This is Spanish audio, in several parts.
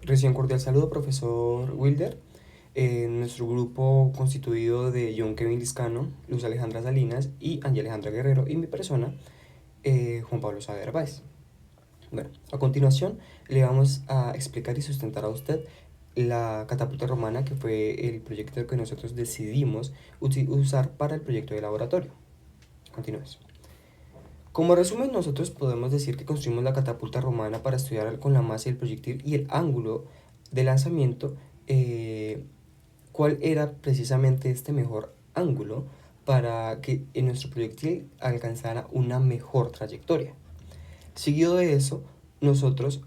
Recién cordial saludo, profesor Wilder. Nuestro grupo constituido de John Kevin Liscano, Luz Alejandra Salinas y Ángel Alejandra Guerrero y mi persona, Juan Pablo Saavedra Báez. Bueno, a continuación le vamos a explicar y sustentar a usted la catapulta romana, que fue el proyecto que nosotros decidimos usar para el proyecto de laboratorio. Continuemos. Como resumen, nosotros podemos decir que construimos la catapulta romana para estudiar con la masa del proyectil y el ángulo de lanzamiento, cuál era precisamente este mejor ángulo para que en nuestro proyectil alcanzara una mejor trayectoria. Seguido de eso, nosotros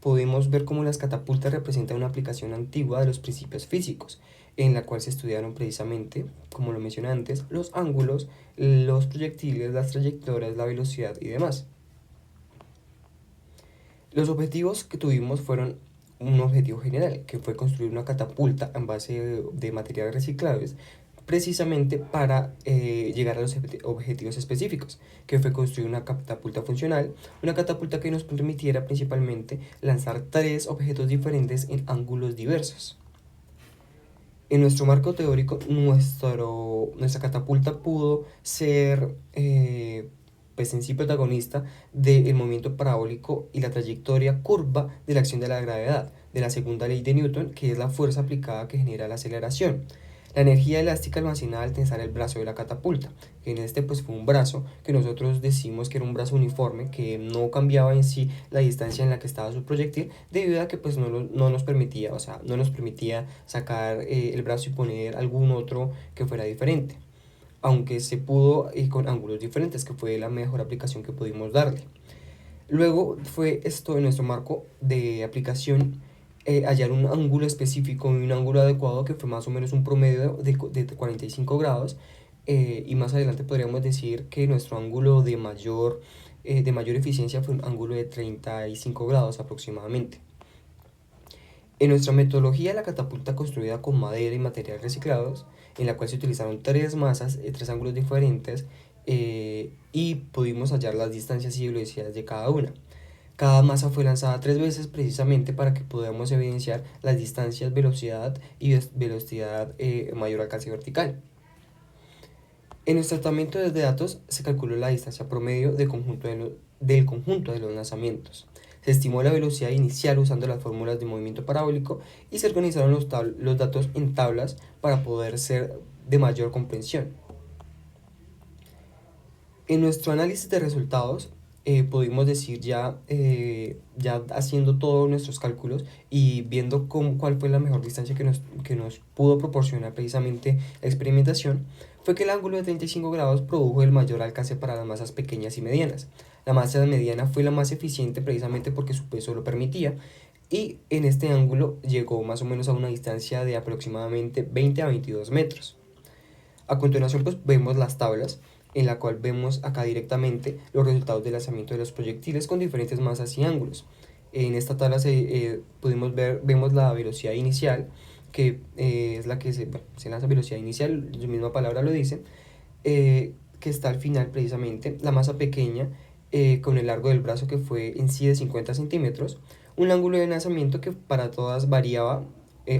podemos ver cómo las catapultas representan una aplicación antigua de los principios físicos, en la cual se estudiaron precisamente, como lo mencioné antes, los ángulos, los proyectiles, las trayectorias, la velocidad y demás. Los objetivos que tuvimos fueron un objetivo general, que fue construir una catapulta en base de materiales reciclables, precisamente para llegar a los objetivos específicos, que fue construir una catapulta funcional, una catapulta que nos permitiera principalmente lanzar 3 objetos diferentes en ángulos diversos. En nuestro marco teórico, nuestra catapulta pudo ser, pues en sí, protagonista del movimiento parabólico y la trayectoria curva de la acción de la gravedad, de la segunda ley de Newton, que es la fuerza aplicada que genera la aceleración. La energía elástica almacenada al tensar el brazo de la catapulta, que en este pues fue un brazo que nosotros decimos que era un brazo uniforme, que no cambiaba en sí la distancia en la que estaba su proyectil, debido a que pues no nos permitía, o sea, no nos permitía sacar el brazo y poner algún otro que fuera diferente, aunque se pudo con ángulos diferentes, que fue la mejor aplicación que pudimos darle. Luego fue esto en nuestro marco de aplicación, hallar un ángulo específico y un ángulo adecuado, que fue más o menos un promedio de 45 grados, y más adelante podríamos decir que nuestro ángulo de mayor eficiencia fue un ángulo de 35 grados aproximadamente. En nuestra metodología, la catapulta construida con madera y materiales reciclados, en la cual se utilizaron 3 masas, 3 ángulos diferentes, y pudimos hallar las distancias y velocidades de cada una. Cada masa fue lanzada 3 veces precisamente para que podamos evidenciar las distancias, velocidad y velocidad mayor alcance vertical. En nuestro tratamiento de datos se calculó la distancia promedio del conjunto de los lanzamientos. Se estimó la velocidad inicial usando las fórmulas de movimiento parabólico y se organizaron los datos en tablas para poder ser de mayor comprensión. En nuestro análisis de resultados, pudimos decir ya haciendo todos nuestros cálculos y viendo cuál fue la mejor distancia que nos pudo proporcionar precisamente la experimentación, fue que el ángulo de 35 grados produjo el mayor alcance para las masas pequeñas y medianas. La masa mediana fue la más eficiente precisamente porque su peso lo permitía, y en este ángulo llegó más o menos a una distancia de aproximadamente 20 a 22 metros. A continuación pues vemos las tablas, en la cual vemos acá directamente los resultados del lanzamiento de los proyectiles con diferentes masas y ángulos. En esta tabla vemos la velocidad inicial, que es la que se lanza. Velocidad inicial, su misma palabra lo dice, que está al final precisamente, la masa pequeña, con el largo del brazo que fue en sí de 50 centímetros, un ángulo de lanzamiento que para todas variaba,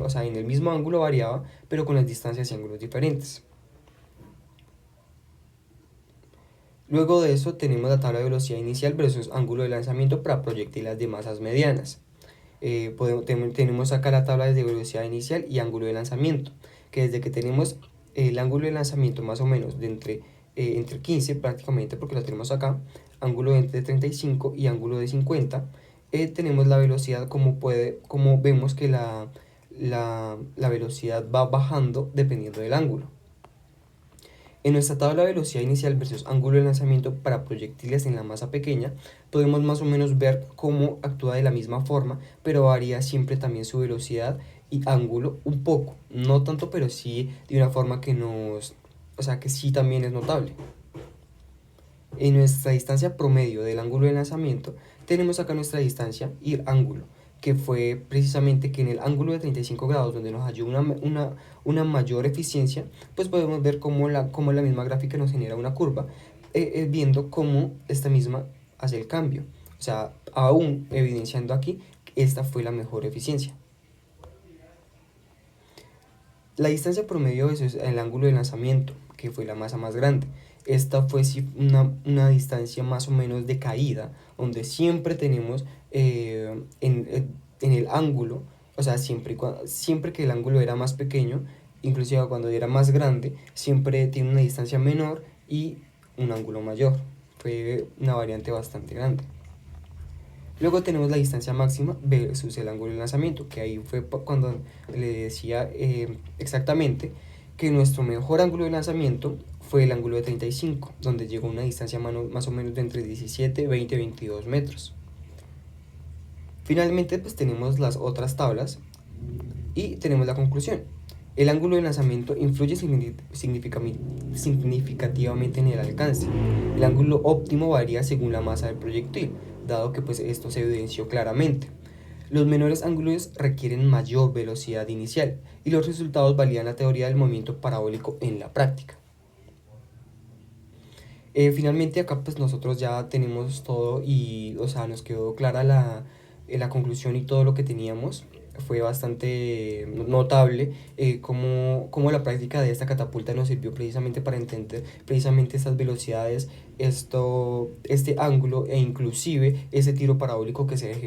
o sea, en el mismo ángulo variaba, pero con las distancias y ángulos diferentes. Luego de eso tenemos la tabla de velocidad inicial versus ángulo de lanzamiento para proyectiles de masas medianas. Tenemos acá la tabla de velocidad inicial y ángulo de lanzamiento, que desde que tenemos el ángulo de lanzamiento más o menos de entre 15 prácticamente, porque lo tenemos acá, ángulo de entre 35 y ángulo de 50, tenemos la velocidad, como vemos que la velocidad va bajando dependiendo del ángulo. En nuestra tabla de velocidad inicial versus ángulo de lanzamiento para proyectiles en la masa pequeña, podemos más o menos ver cómo actúa de la misma forma, pero varía siempre también su velocidad y ángulo un poco, no tanto, pero sí de una forma o sea, que sí también es notable. En nuestra distancia promedio del ángulo de lanzamiento, tenemos acá nuestra distancia y ángulo, que fue precisamente que en el ángulo de 35 grados, donde nos halló una mayor eficiencia, pues podemos ver cómo la misma gráfica nos genera una curva, viendo cómo esta misma hace el cambio. O sea, aún evidenciando aquí esta fue la mejor eficiencia. La distancia promedio es el ángulo de lanzamiento, que fue la masa más grande. Esta fue una distancia más o menos de caída, donde siempre tenemos en el ángulo, o sea, siempre que el ángulo era más pequeño, inclusive cuando era más grande, siempre tiene una distancia menor y un ángulo mayor. Fue una variante bastante grande. Luego tenemos la distancia máxima versus el ángulo de lanzamiento, que ahí fue cuando le decía exactamente que nuestro mejor ángulo de lanzamiento fue el ángulo de 35, donde llegó a una distancia más o menos de entre 17, 20, 22 metros. Finalmente pues tenemos las otras tablas y tenemos la conclusión. El ángulo de lanzamiento influye significativamente en el alcance. El ángulo óptimo varía según la masa del proyectil, dado que pues esto se evidenció claramente. Los menores ángulos requieren mayor velocidad inicial y los resultados validan la teoría del movimiento parabólico en la práctica. Finalmente acá pues nosotros ya tenemos todo y o sea nos quedó clara la conclusión y todo lo que teníamos. Fue bastante notable cómo la práctica de esta catapulta nos sirvió precisamente para entender precisamente estas velocidades, este ángulo e inclusive ese tiro parabólico que se ejerce